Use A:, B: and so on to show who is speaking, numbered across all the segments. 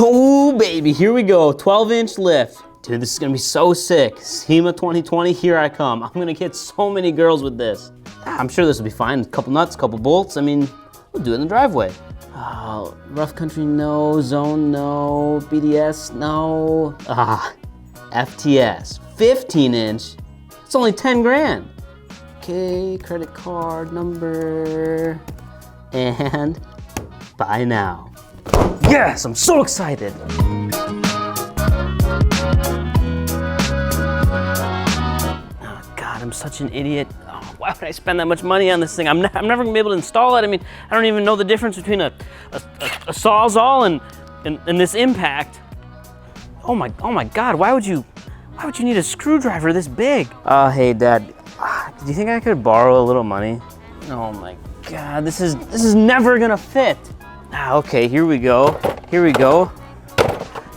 A: Oh baby, here we go, 12-inch lift. Dude, this is gonna be so sick. SEMA 2020, here I come. I'm gonna get so many girls with this. I'm sure this will be fine. A couple nuts, couple bolts. I mean, we'll do it in the driveway. Rough country, no. Zone, no. BDS, no. FTS, 15-inch. It's only 10 grand. Okay, credit card number, and buy now. Yes, I'm so excited. Oh God, I'm such an idiot. Oh, why would I spend that much money on this thing? I'm never gonna be able to install it. I mean, I don't even know the difference between a Sawzall and this Impact. Oh my God, why would you need a screwdriver this big? Hey Dad, do you think I could borrow a little money? Oh my God, this is never gonna fit. Okay, here we go.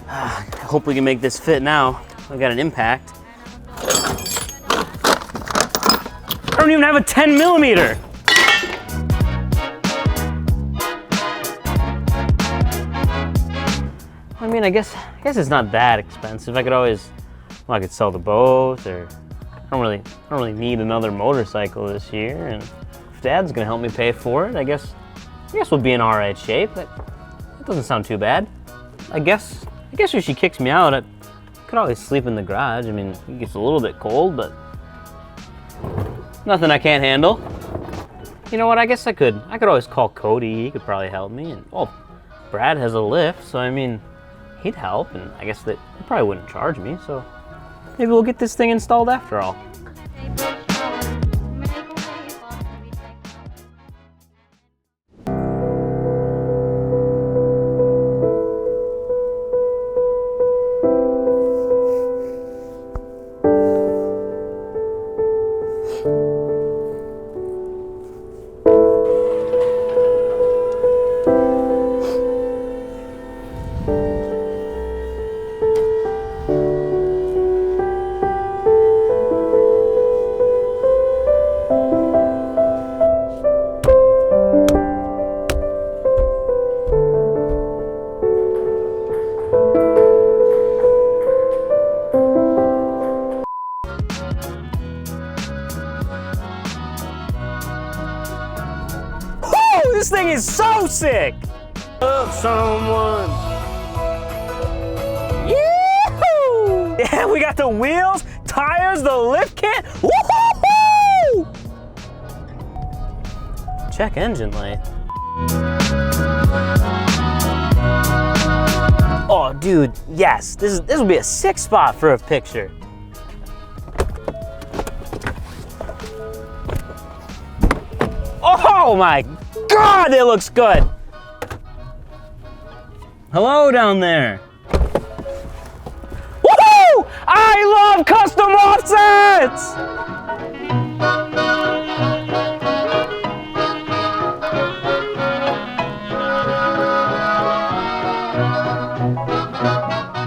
A: I hope we can make this fit now. I got an Impact. I don't even have a 10 millimeter. I mean, I guess it's not that expensive. I could sell the boat, or I don't really need another motorcycle this year. And if Dad's gonna help me pay for it, I guess we'll be in all right shape. That doesn't sound too bad. I guess if she kicks me out, I could always sleep in the garage. I mean, it gets a little bit cold, but nothing I can't handle. You know what? I guess I could always call Cody. He could probably help me. And Brad has a lift, so I mean, he'd help. And I guess that he probably wouldn't charge me. So maybe we'll get this thing installed after all. This thing is so sick! Love someone. Yee-hoo! Yeah, we got the wheels, tires, the lift kit. Woo-hoo-hoo! Check engine light. Oh, dude, yes. This will be a sick spot for a picture. Oh my God, it looks good. Hello down there. Woohoo! I love custom offsets!